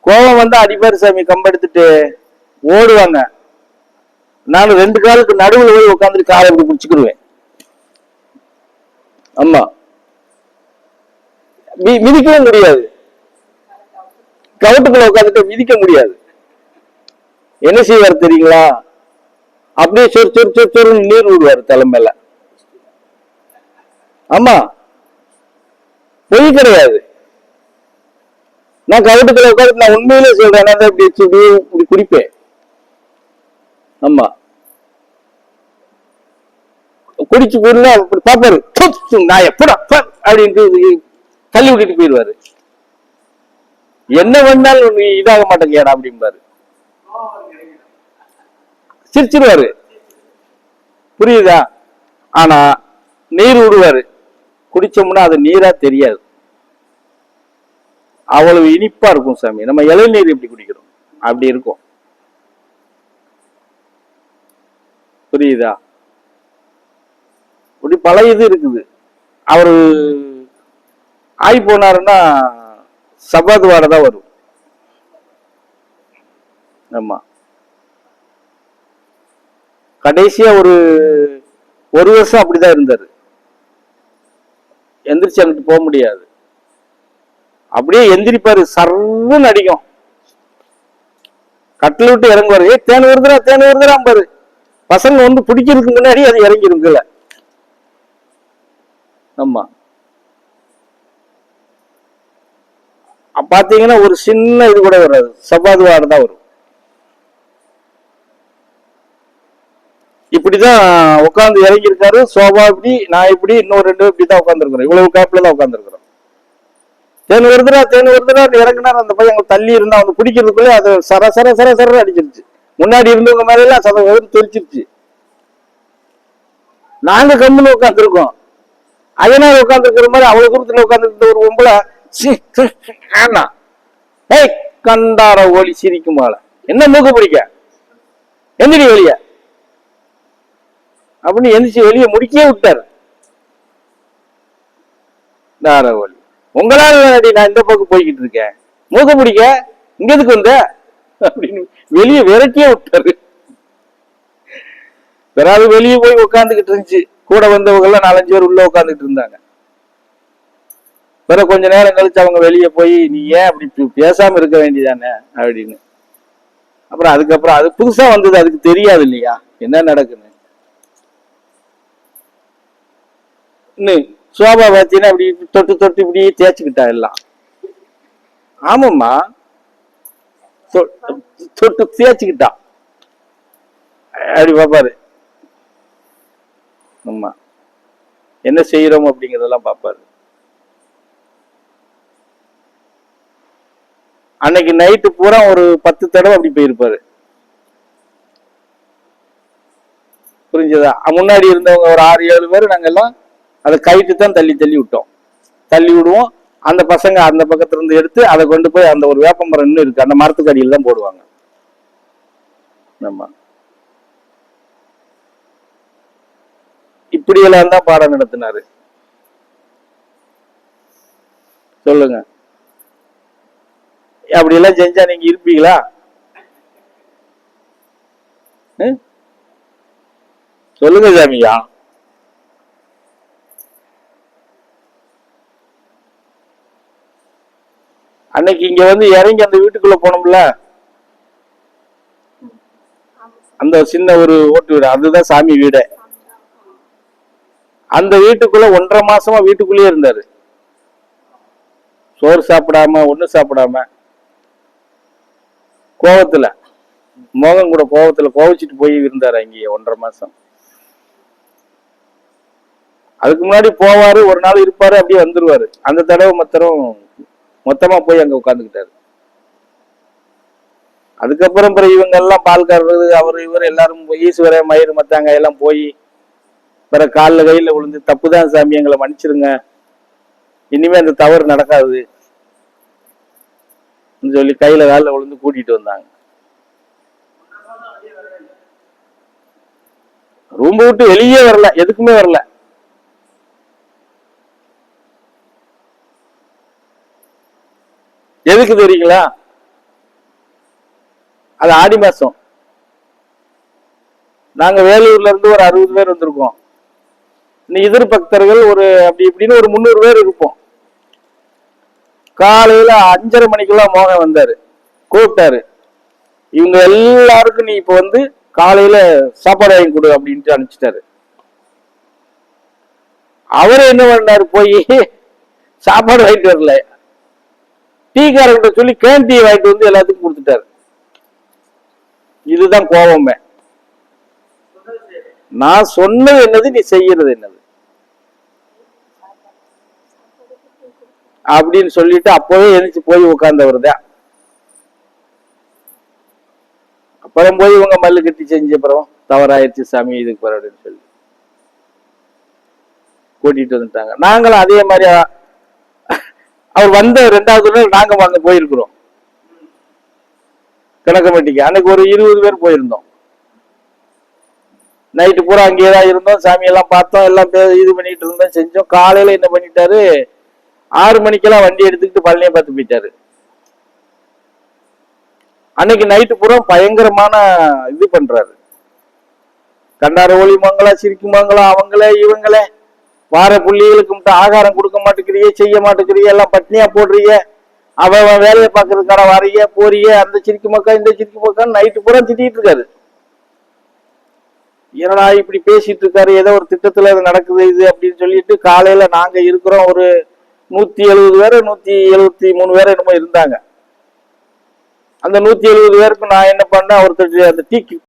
கோபம் வந்தா அடிப்பாரு சாமி, கம்பெடுத்துட்டு ஓடுவாங்க. நான் 2 காலுக்கு நடுவில் போய் உட்காந்துட்டு காலை இப்படி பிடிச்சுக்கிடுவேன். ஆமா, மிதிக்கவும் முடியாது. கவுட்டுக்குள்ள உட்காந்துட்டு மிதிக்க முடியாது. என்ன செய்வார் தெரியுங்களா? அப்படியே சொறு சொறு சொறு சொருன்னு நீர் விடுவார் தலைமையில. ஆமா, பொய் கிடையாது. நான் கவுட்டுக்குள்ள உட்காந்து நான் உண்மையிலே சொல்றேன். நான் இப்படி குடிப்பேன். ஆமா, குடிச்சு போயிருந்தா பாப்பாரு, நான் எப்படா அப்படின்ட்டு தள்ளி விட்டுட்டு போயிடுவாரு. என்ன பண்ணாலும் நீ இதாக மாட்டேங்கடா அப்படிம்பாரு. சிரிச்சிருவாரு. புரியுதா? ஆனா நீர் விடுவாரு. குடிச்சோம்னா அது நீரா தெரியாது. அவ்வளவு இனிப்பா இருக்கும் சாமி. நம்ம இளநீர் எப்படி குடிக்கிறோம் அப்படி இருக்கும். புரியுதா? இப்படி பல இது இருக்குது. அவரு ஆகி போனாருன்னா சபாத் வாடை தான் வரும். ஆமா, கடைசியா ஒரு வருஷம் அப்படிதான் இருந்தாரு. எந்திரிச்சு அங்கிட்டு போக முடியாது. அப்படியே எந்திரிப்பாரு, சர்வன்னு அடிக்கும். கட்டில விட்டு இறங்குவாரு. தேன் வருதுரா தேன் வருதுராம் பாரு. பசங்க வந்து பிடிக்கிறதுக்கு முன்னாடி அது இறங்கிருக்குல்ல. ஆமா, பாத்தீங்கன்னா ஒரு சின்ன இது கூட வராது, சபாது வாடை தான் வரும். இப்படிதான் உட்காந்து இறங்கியிருக்காரு. சோபா இப்படி, நான் இப்படி, இன்னொரு 2 இப்படிதான் உட்காந்துருக்கிறோம். இவ்வளவு கேப்ல தான் உட்காந்துருக்கிறோம். தேன் வருதுரா தேன் வருதுரா இறங்கினார். அந்த பையன் தள்ளி இருந்தா வந்து பிடிக்கிறதுக்குள்ளே அது சர சர சர சர அடிச்சிருச்சு. முன்னாடி இருந்தவங்க மேல எல்லாம் சத தெரிச்சிருச்சு. நாங்க கம்முன்னு உட்காந்துருக்கோம். அயனார் உட்காந்துருக்கிற மாதிரி அவ்வளவு தூரத்துல உட்காந்துருந்த ஒரு பொம்பளை கண்டார ஒளி சிரிக்குமால, என்ன மூக்க பிடிக்க எந்திரி வெளிய அப்படின்னு எந்திரிச்சு வெளியே முடிக்கவே விட்டாரு. ஒளி உங்களால நான் இந்த பக்கம் போய்கிட்டு இருக்கேன், மூக்க பிடிக்க இங்க எதுக்கு வந்த அப்படின்னு வெளியே விரட்டியே விட்டாரு. பிறகு வெளியே போய் உட்காந்துக்கிட்டு இருந்துச்சு. கூட வந்தவங்க எல்லாம் 4-5 பேர் உள்ள உட்காந்துட்டு இருந்தாங்க. பிறகு கொஞ்ச நேரம் கழிச்சு அவங்க வெளியே போய், நீ ஏன் அப்படி பேசாம இருக்க வேண்டியதானே அப்படின்னு. அப்புறம் அதுக்கப்புறம் அது புதுசா வந்தது, அதுக்கு தெரியாது இல்லையா என்ன நடக்குன்னு. இன்னும் சோபா பார்த்தீங்கன்னா அப்படி தொட்டு தொட்டு இப்படி தேய்ச்சிக்கிட்டா எல்லாம். ஆமாம்மா, தொட்டு தேய்ச்சிக்கிட்டா அப்படி பாப்பாரு. ஆமா, என்ன செய்யறோம் அப்படிங்கறதெல்லாம் பாப்பாரு. அன்னைக்கு நைட்டு பூரா ஒரு 10 தடவை அப்படி போயிருப்பாரு. புரிஞ்சதா? முன்னாடி இருந்தவங்க ஒரு 6-7 பேர் நாங்க எல்லாம் அதை கைட்டு தான் தள்ளி தள்ளி விட்டோம். தள்ளி விடுவோம். அந்த பசங்க அந்த பக்கத்துல இருந்து எடுத்து அதை கொண்டு போய் அந்த ஒரு வேப்பமரம் இன்னும் இருக்கு, அந்த மரத்துக்கு அடியில் தான் போடுவாங்க. ஆமா, இப்படியெல்லாம் தான் பாடம் நடத்தினாரு. சொல்லுங்க, அப்படி எல்லாம் செஞ்சா நீங்க இருப்பீங்களா? சொல்லுங்க சாமியா. அன்னைக்கு இங்க வந்து இறங்கி அந்த வீட்டுக்குள்ள போனோம்ல, அந்த சின்ன ஒரு ஓட்டு வீடு, அதுதான் சாமி வீடு. அந்த வீட்டுக்குள்ள 1.5 மாசமா வீட்டுக்குள்ளேயே இருந்தாரு. சோறு சாப்பிடாம, ஒண்ணு சாப்பிடாம, கோவத்துல, மோகன் கூட கோவத்துல கோவிச்சுட்டு போய் இருந்தாரு அங்கேயே 1.5 மாசம். அதுக்கு முன்னாடி போவாரு, ஒரு நாள் இருப்பாரு, அப்படியே வந்துருவாரு. அந்த தடவை மொத்தமா போய் அங்க உட்காந்துக்கிட்டாரு. அதுக்கப்புறம் இவங்க எல்லாம் பால்காரரு, அவரு இவர் எல்லாரும் ஈஸ்வர மயிறு மத்தாங்க எல்லாம் போய் பிற காலில் கையில விழுந்து, தப்புதான் சாமி எங்களை மன்னிச்சிருங்க, இனிமே அந்த தவறு நடக்காது சொல்லி கையில காலில் விழுந்து கூட்டிட்டு வந்தாங்க. ரூம் விட்டு வெளியே வரல, எதுக்குமே வரல. எதுக்கு தெரியுங்களா? அது ஆடி மாசம். நாங்க வேலூர்ல இருந்து ஒரு 60 பேர் வந்திருக்கோம். எதிர் பக்தர்கள் ஒரு அப்படி இப்படின்னு ஒரு 300 பேர் இருப்போம். காலையில 5:30 மணிக்கெல்லாம் மோகன் வந்தாரு, கூப்பிட்டாரு. இவங்க எல்லாருக்கும் நீ இப்ப வந்து காலையில சாப்பாடு வாங்கி கொடு அப்படின்ட்டு அனுப்பிச்சிட்டாரு. அவரு என்ன பண்ணாரு, போய் சாப்பாடு வாங்கிட்டு வரல, டீ காரங்கிட்ட சொல்லி கேன் டீ வாங்கிட்டு வந்து எல்லாத்துக்கும் கொடுத்துட்டாரு. இதுதான் கோபமே. நான் சொன்னது என்னது, நீ செய்யறது என்னது அப்படின்னு சொல்லிட்டு அப்பவே எழுந்துச்சு போய் உட்கார்ந்தவர் தான். அப்புறம் போய் இவங்க மல்லு கட்டி செஞ்ச அப்புறம் தவறாயிருச்சு சாமி, இதுக்கு பிறகு அப்படின்னு சொல்லி கூட்டிட்டு வந்துட்டாங்க. நாங்களும் அதே மாதிரி அவர் வந்த 2வது நாள் நாங்க அங்க போயிருக்கிறோம் கணக்கம்பட்டிக்கு. அன்னைக்கு ஒரு 20 பேர் போயிருந்தோம். நைட்டு பூரா அங்கேயேதான் இருந்தோம், சாமியெல்லாம் பார்த்தோம், எல்லாம் இது பண்ணிட்டு இருந்தோம், செஞ்சோம். காலையில என்ன பண்ணிட்டாரு, 6 மணிக்கெல்லாம் வண்டி எடுத்துக்கிட்டு பழனியை பார்த்து போயிட்டாரு. அன்னைக்கு நைட்டு பூரா பயங்கரமான இது பண்றாரு. கண்டார ஒளி மங்களா, சிரிக்கு மங்களா, அவங்களே இவங்களே வார புள்ளிகளுக்கு மட்டும் ஆகாரம் கொடுக்க மாட்டேங்கிறீங்க, செய்ய மாட்டேங்கிறீங்க, எல்லாம் பட்னியா போடுறீங்க, அவன் வேலையை பார்க்கறதுக்கான வரைய போறிய, அந்த சிரிக்கு மக்கா இந்த சிரிக்கு மக்கான்னு நைட்டு பூரா திட்டிட்டு இருக்காரு. என்னடா இப்படி பேசிட்டு இருக்காரு, ஏதோ ஒரு திட்டத்துல அது நடக்குது இது அப்படின்னு சொல்லிட்டு. காலையில நாங்க இருக்கிறோம் ஒரு 170 பேர் 173 பேர் என்னமோ இருந்தாங்க. அந்த 170 பேருக்கு நான் என்ன பண்ணேன், ஒருத்தர் அந்த டீ